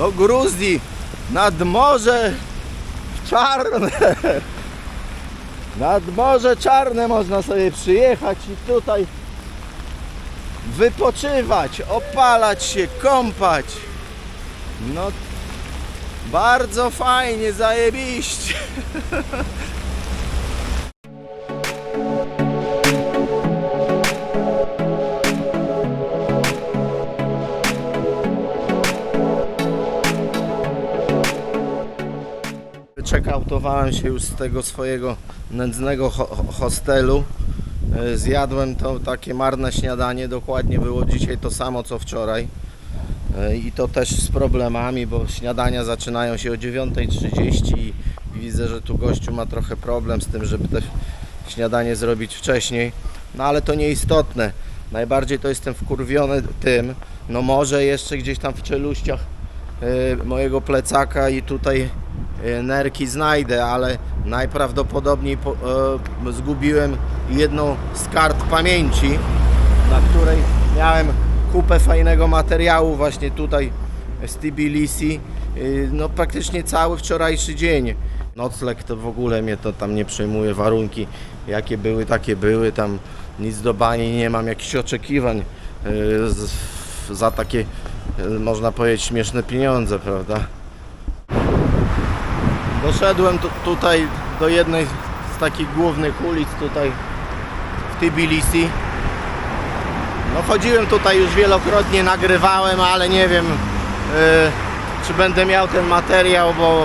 do Gruzji, nad Morze Czarne. Nad Morze Czarne można sobie przyjechać i tutaj wypoczywać, opalać się, kąpać. No bardzo fajnie, zajebiście. Wyczekautowałem się już z tego swojego nędznego hostelu. Zjadłem to takie marne śniadanie, dokładnie było dzisiaj to samo co wczoraj. I to też z problemami, bo śniadania zaczynają się o 9:30 i widzę, że tu gościu ma trochę problem z tym, żeby te śniadanie zrobić wcześniej. No ale to nieistotne. Najbardziej to jestem wkurwiony tym, no może jeszcze gdzieś tam w czeluściach mojego plecaka i tutaj nerki znajdę, ale najprawdopodobniej zgubiłem jedną z kart pamięci, na której miałem kupę fajnego materiału właśnie tutaj z Tbilisi. No praktycznie cały wczorajszy dzień. Nocleg to w ogóle mnie to tam nie przejmuje, warunki jakie były, takie były, tam nic do bani nie mam, jakichś oczekiwań za takie, można powiedzieć, śmieszne pieniądze, prawda? Doszedłem tutaj do jednej z takich głównych ulic tutaj w Tbilisi. No chodziłem tutaj już wielokrotnie, nagrywałem, ale nie wiem czy będę miał ten materiał, bo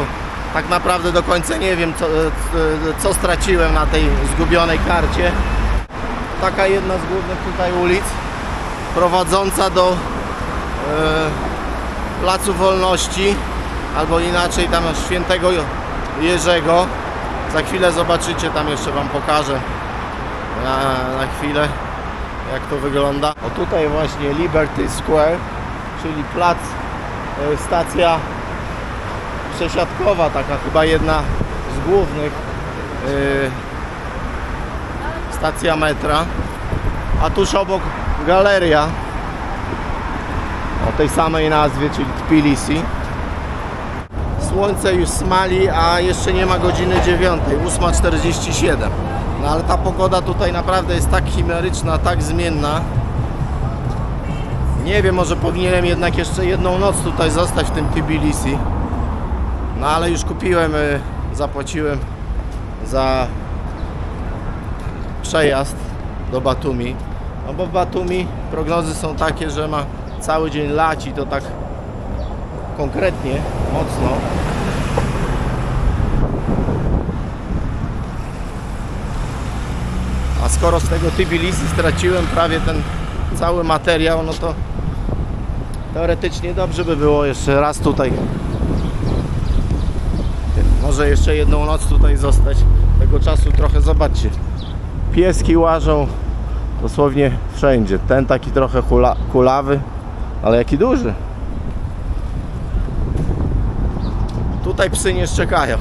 tak naprawdę do końca nie wiem co straciłem na tej zgubionej karcie. Taka jedna z głównych tutaj ulic prowadząca do Placu Wolności, albo inaczej tam Świętego Jerzego. Za chwilę zobaczycie, tam jeszcze wam pokażę na chwilę jak to wygląda. O tutaj właśnie Liberty Square, czyli plac, stacja przesiadkowa, taka chyba jedna z głównych, stacja metra, a tuż obok galeria o tej samej nazwie, czyli Tbilisi. Słońce już smali, a jeszcze nie ma godziny 9, 8:47. No ale ta pogoda tutaj naprawdę jest tak chimeryczna, tak zmienna. Nie wiem, może powinienem jednak jeszcze jedną noc tutaj zostać w tym Tbilisi. No ale już kupiłem, zapłaciłem za przejazd do Batumi. No bo w Batumi prognozy są takie, że ma cały dzień lać i to tak konkretnie, mocno. A skoro z tego Tbilisi straciłem prawie ten cały materiał, no to teoretycznie dobrze by było jeszcze raz tutaj, może jeszcze jedną noc tutaj zostać. Tego czasu trochę, zobaczcie, pieski łażą dosłownie wszędzie. Ten taki trochę kulawy, ale jaki duży. Tutaj psy nie szczekają.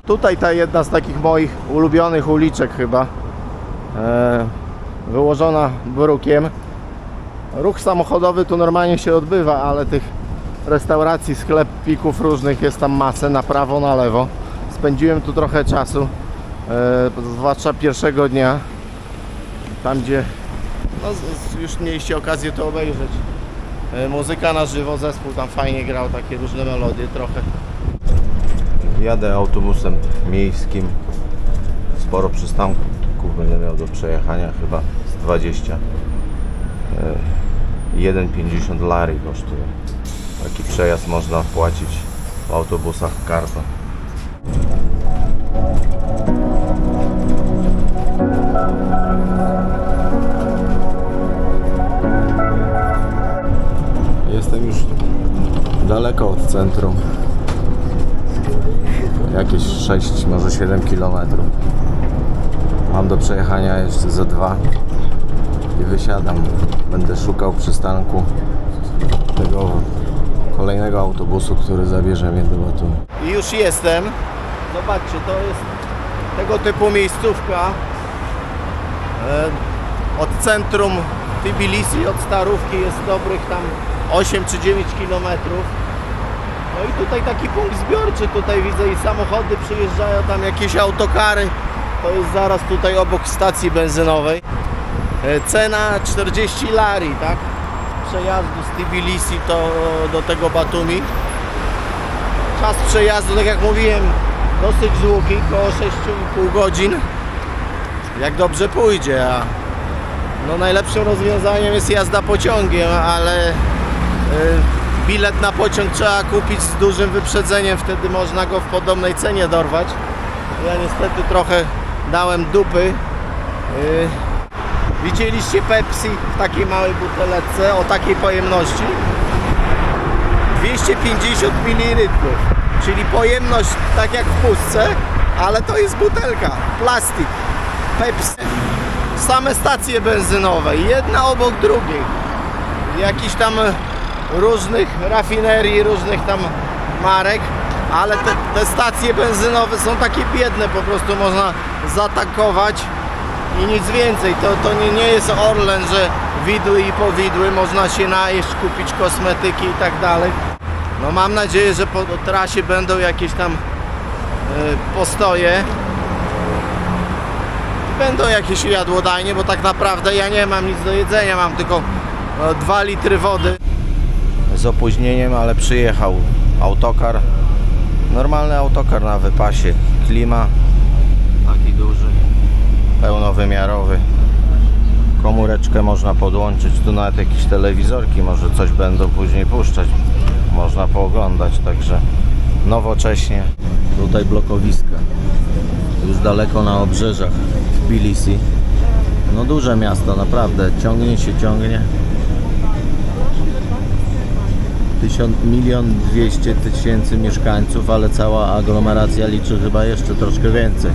Tutaj ta jedna z takich moich ulubionych uliczek chyba, wyłożona brukiem. Ruch samochodowy tu normalnie się odbywa, ale tych restauracji, sklepików różnych jest tam masę, na prawo, na lewo. Spędziłem tu trochę czasu, zwłaszcza pierwszego dnia, tam gdzie no, już mieliście okazję to obejrzeć. Muzyka na żywo, zespół tam fajnie grał, takie różne melodie trochę. Jadę autobusem miejskim, sporo przystanków będę miał do przejechania, chyba z 20. 1,50 lari kosztuje. Taki przejazd można płacić w autobusach kartą. Jestem już daleko od centrum. Jakieś 6, może 7 km. Mam do przejechania jeszcze ze 2 i wysiadam. Będę szukał przystanku tego kolejnego autobusu, który zabierze mnie do Batumi. I już jestem. Zobaczcie, to jest tego typu miejscówka. od centrum Tbilisi, od Starówki jest dobrych tam 8 czy 9 kilometrów. No i tutaj taki punkt zbiorczy, tutaj widzę i samochody przyjeżdżają, tam jakieś autokary. To jest zaraz tutaj obok stacji benzynowej. Cena 40 lari, tak? Przejazdu z Tbilisi do tego Batumi. Czas przejazdu, tak jak mówiłem, dosyć długi, około 6,5 godzin. Jak dobrze pójdzie, a no najlepszym rozwiązaniem jest jazda pociągiem, ale bilet na pociąg trzeba kupić z dużym wyprzedzeniem, wtedy można go w podobnej cenie dorwać. Ja niestety trochę dałem dupy. Widzieliście Pepsi w takiej małej buteleczce o takiej pojemności? 250 ml, czyli pojemność tak jak w pustce, ale to jest butelka, plastik, Pepsi. Same stacje benzynowe, jedna obok drugiej. Jakiś tam różnych rafinerii, różnych tam marek, ale te stacje benzynowe są takie biedne, po prostu można zatankować i nic więcej. To nie jest Orlen, że widły i powidły, można się najeść, kupić kosmetyki i tak dalej. No mam nadzieję, że po trasie będą jakieś tam postoje. Będą jakieś jadłodajnie, bo tak naprawdę ja nie mam nic do jedzenia, mam tylko 2 litry wody. Z opóźnieniem, ale przyjechał autokar. Normalny autokar na wypasie. Klima taki duży, pełnowymiarowy. Komóreczkę można podłączyć, tu nawet jakieś telewizorki może coś będą później puszczać. Można pooglądać, także nowocześnie. Tutaj blokowiska. Już daleko na obrzeżach Tbilisi. No duże miasto, naprawdę. Ciągnie się, ciągnie. 1,2 miliona mieszkańców, ale cała aglomeracja liczy chyba jeszcze troszkę więcej.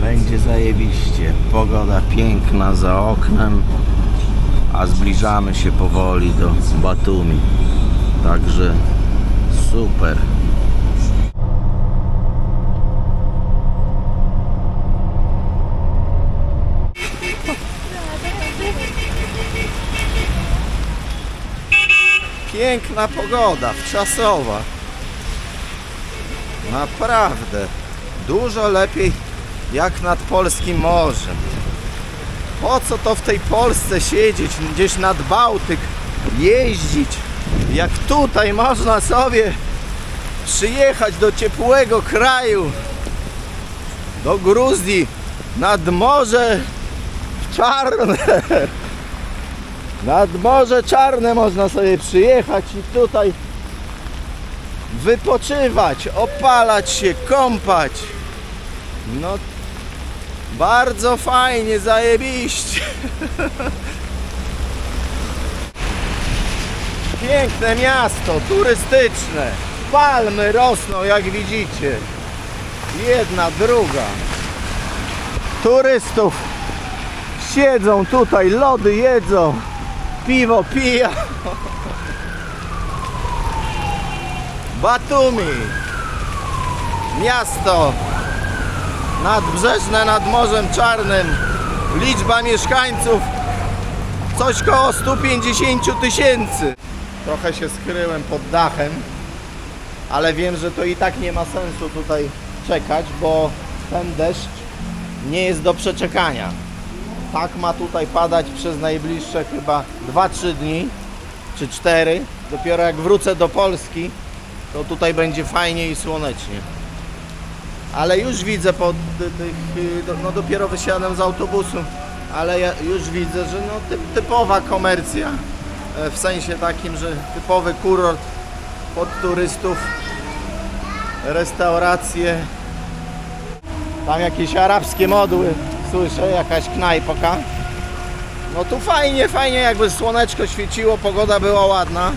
Będzie zajebiście. Pogoda piękna za oknem, a zbliżamy się powoli do Batumi. Także super. Piękna pogoda, wczasowa. Naprawdę. Dużo lepiej jak nad polskim morzem. Po co to w tej Polsce siedzieć, gdzieś nad Bałtyk jeździć? Jak tutaj można sobie przyjechać do ciepłego kraju, do Gruzji, nad Morze Czarne. Nad Morze Czarne można sobie przyjechać i tutaj wypoczywać, opalać się, kąpać. No bardzo fajnie, zajebiście. Piękne miasto, turystyczne. Palmy rosną, jak widzicie. Jedna, druga. Turystów siedzą tutaj, lody jedzą, piwo piją. Batumi. Miasto nadbrzeżne nad Morzem Czarnym. Liczba mieszkańców coś koło 150 000. Trochę się skryłem pod dachem, ale wiem, że to i tak nie ma sensu tutaj czekać, bo ten deszcz nie jest do przeczekania. Tak ma tutaj padać przez najbliższe chyba 2-3 dni, czy 4. Dopiero jak wrócę do Polski, to tutaj będzie fajnie i słonecznie. Ale już widzę po tych, no dopiero wysiadam z autobusu, ale ja już widzę, że no typowa komercja. W sensie takim, że typowy kurort pod turystów, restauracje, tam jakieś arabskie modły, słyszę, jakaś knajpka. No tu fajnie, fajnie, jakby słoneczko świeciło, pogoda była ładna,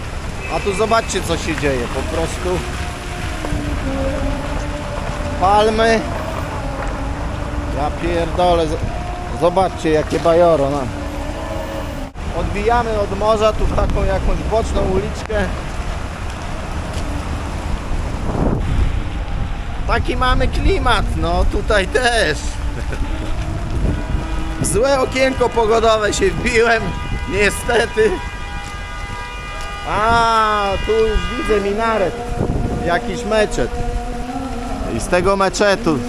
a tu zobaczcie, co się dzieje, po prostu palmy, ja pierdolę, zobaczcie, jakie bajoro, no. zwijamy od morza tu w taką jakąś boczną uliczkę. Taki mamy klimat, no tutaj też. W złe okienko pogodowe się wbiłem, niestety. A, tu już widzę minaret, jakiś meczet. I z tego meczetu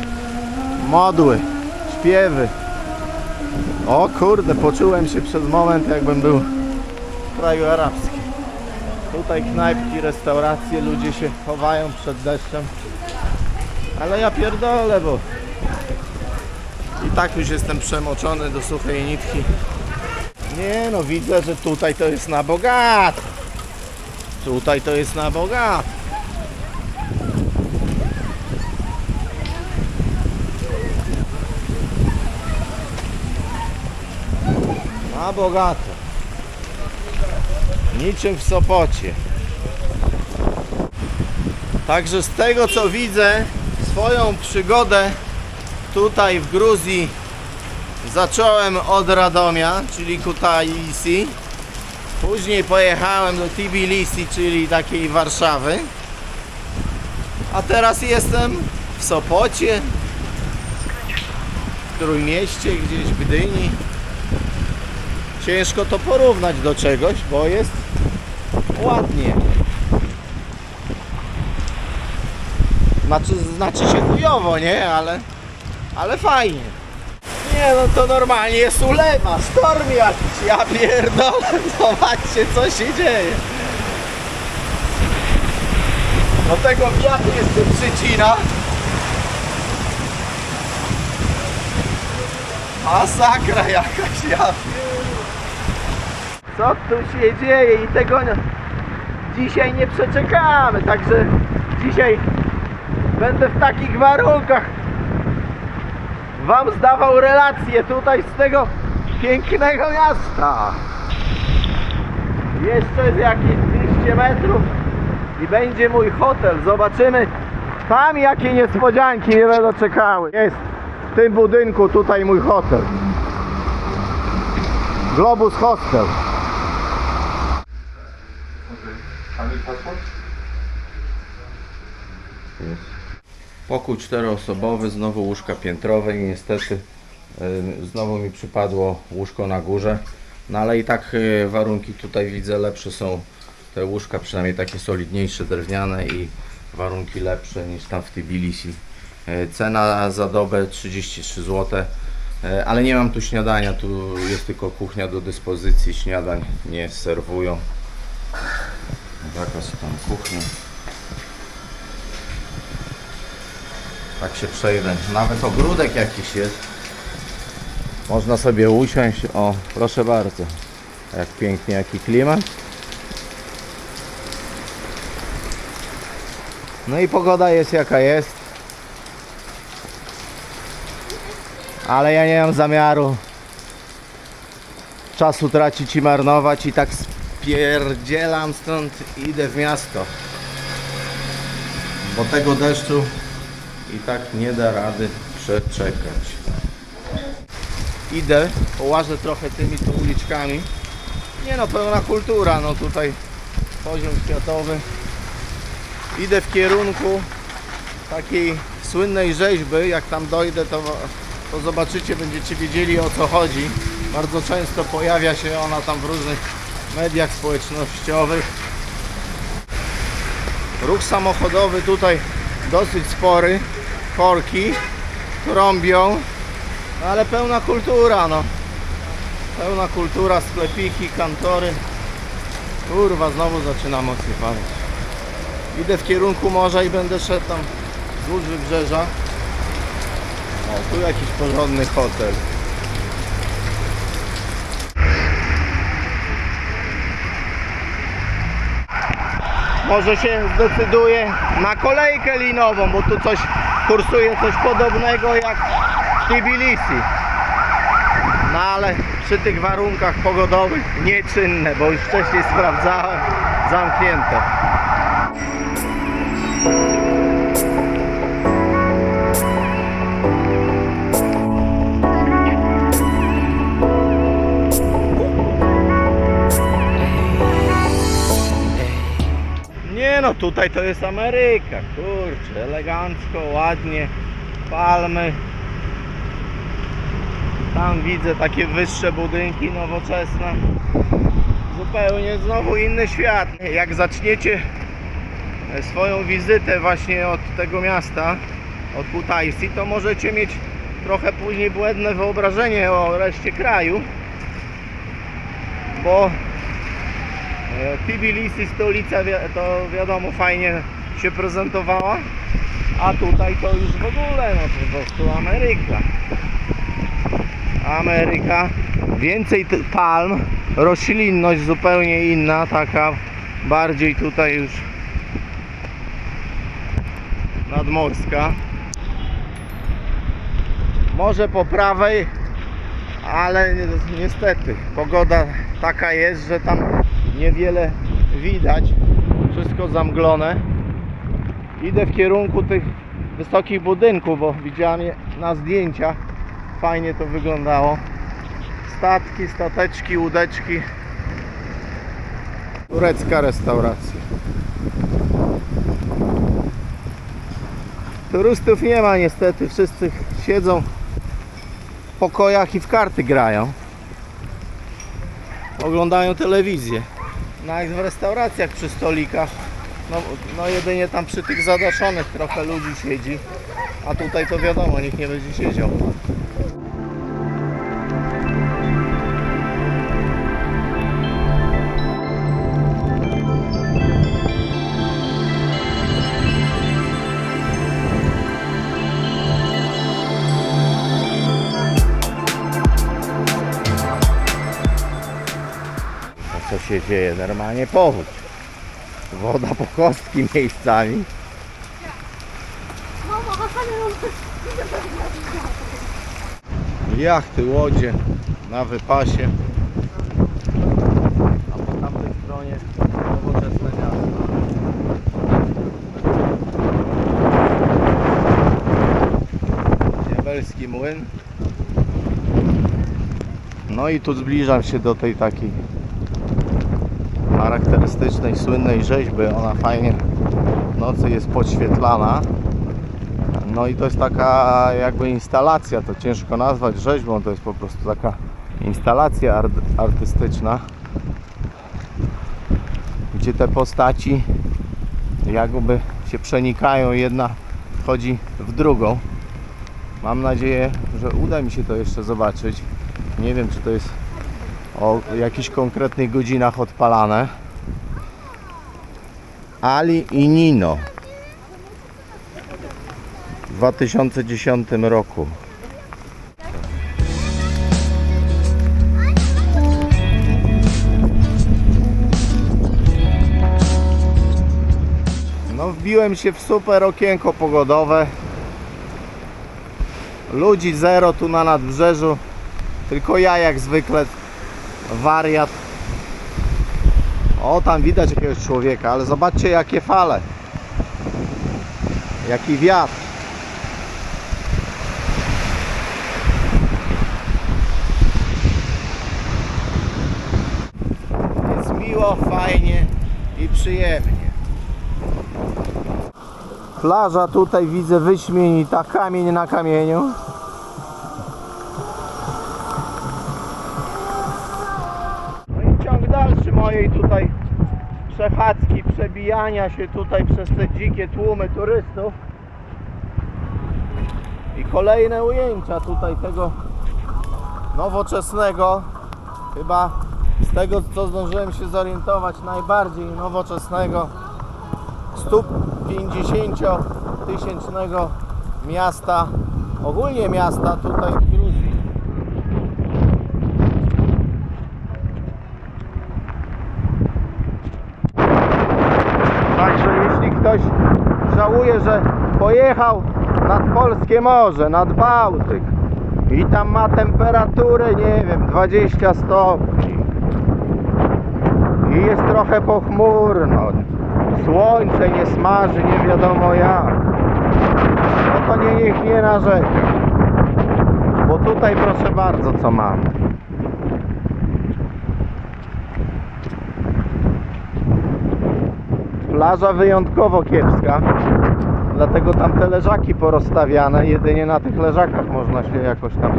modły, śpiewy. O kurde, poczułem się przez moment, jakbym był w kraju arabskim. Tutaj knajpki, restauracje, ludzie się chowają przed deszczem. Ale ja pierdolę, bo i tak już jestem przemoczony do suchej nitki. Nie no, widzę, że tutaj to jest na bogato. Tutaj to jest na bogato. Na bogato. Niczym w Sopocie. Także z tego co widzę, swoją przygodę tutaj w Gruzji zacząłem od Radomia, czyli Kutaisi. Później pojechałem do Tbilisi, czyli takiej Warszawy. A teraz jestem w Sopocie, w Trójmieście, gdzieś w Gdyni. Ciężko to porównać do czegoś, bo jest ładnie. Znaczy się chujowo, nie? Ale fajnie. Nie no, to normalnie jest ulewa, sztorm jakiś, ja pierdolę, zobaczcie co się dzieje. Do tego wiatr jeszcze przycina. Masakra jakaś, ja pierdolę. Co tu się dzieje i tego dzisiaj nie przeczekamy, także dzisiaj będę w takich warunkach wam zdawał relacje tutaj z tego pięknego miasta. Jeszcze z jakieś 200 metrów i będzie mój hotel. Zobaczymy tam jakie niespodzianki mnie będą czekały. Jest w tym budynku tutaj mój hotel. Globus Hostel. Jest. Pokój 4-osobowy, znowu łóżka piętrowe i niestety znowu mi przypadło łóżko na górze. No ale i tak warunki tutaj widzę lepsze są. Te łóżka przynajmniej takie solidniejsze, drewniane i warunki lepsze niż tam w Tbilisi. Cena za dobę 33 zł. Ale nie mam tu śniadania, tu jest tylko kuchnia do dyspozycji, śniadań nie serwują. Zakaz tam kuchni. Tak się przejdę. Nawet ogródek jakiś jest. Można sobie usiąść. O, proszę bardzo. Jak pięknie, jaki klimat. No i pogoda jest jaka jest. Ale ja nie mam zamiaru czasu tracić i marnować i tak spierdzielam stąd i idę w miasto. Bo tego deszczu i tak nie da rady przeczekać. Idę, połażę trochę tymi tu uliczkami. Nie no, pełna kultura, no tutaj poziom światowy. Idę w kierunku takiej słynnej rzeźby. Jak tam dojdę, to zobaczycie, będziecie wiedzieli o co chodzi. Bardzo często pojawia się ona tam w różnych mediach społecznościowych. Ruch samochodowy tutaj dosyć spory. Korki trąbią, no ale pełna kultura, no. Pełna kultura, sklepiki, kantory. Kurwa, znowu zaczyna mocniej padać. Idę w kierunku morza i będę szedł tam wzdłuż wybrzeża. O, tu jakiś porządny hotel. Może się zdecyduję na kolejkę linową, bo tu coś kursuje, coś podobnego jak w Tbilisi. No ale przy tych warunkach pogodowych nieczynne, bo już wcześniej sprawdzałem, zamknięte. no tutaj to jest Ameryka, kurczę, elegancko, ładnie, palmy. Tam widzę takie wyższe budynki nowoczesne. Zupełnie znowu inny świat. Jak zaczniecie swoją wizytę właśnie od tego miasta, od Kutaisi, to możecie mieć trochę później błędne wyobrażenie o reszcie kraju, bo Tbilisi, stolica, to wiadomo, fajnie się prezentowała, a tutaj to już w ogóle, no po prostu Ameryka. Ameryka, więcej palm, roślinność zupełnie inna, taka bardziej tutaj już nadmorska. Może po prawej, ale niestety pogoda taka jest, że tam niewiele widać, wszystko zamglone. Idę w kierunku tych wysokich budynków, bo widziałem je na zdjęciach, fajnie to wyglądało. Statki, stateczki, łódeczki. Turecka restauracja. Turystów nie ma niestety, wszyscy siedzą w pokojach i w karty grają. Oglądają telewizję. No jak w restauracjach przy stolikach, no jedynie tam przy tych zadaszonych trochę ludzi siedzi, a tutaj to wiadomo, nikt nie będzie siedział. Co się dzieje? Normalnie powódź. Woda po kostki miejscami. Jachty, łodzie na wypasie. A po tamtej stronie nowoczesne miasto. Diabelski młyn. No i tu zbliżam się do tej takiej charakterystycznej, słynnej rzeźby. Ona fajnie w nocy jest podświetlana. No i to jest taka jakby instalacja, to ciężko nazwać rzeźbą, to jest po prostu taka instalacja artystyczna, gdzie te postaci jakby się przenikają, jedna wchodzi w drugą. Mam nadzieję, że uda mi się to jeszcze zobaczyć. Nie wiem, czy to jest o jakichś konkretnych godzinach odpalane. Ali i Nino w 2010 roku. No wbiłem się w super okienko pogodowe. Ludzi zero tu na nadbrzeżu. Tylko ja jak zwykle wariat. O, tam widać jakiegoś człowieka, ale zobaczcie jakie fale. Jaki wiatr. Jest miło, fajnie i przyjemnie. Plaża tutaj widzę wyśmienita, kamień na kamieniu. Dalszy mojej tutaj przechadzki, przebijania się tutaj przez te dzikie tłumy turystów i kolejne ujęcia tutaj tego nowoczesnego, chyba z tego co zdążyłem się zorientować, najbardziej nowoczesnego 150-tysięcznego miasta, ogólnie miasta tutaj w Gruzji. Ktoś żałuje, że pojechał nad Polskie Morze, nad Bałtyk i tam ma temperaturę, nie wiem, 20 stopni i jest trochę pochmurno, słońce nie smaży, nie wiadomo jak, no to niech nie narzeka, bo tutaj proszę bardzo co mamy. Plaża wyjątkowo kiepska, dlatego tam te leżaki porozstawiane, jedynie na tych leżakach można się jakoś tam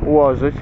ułożyć.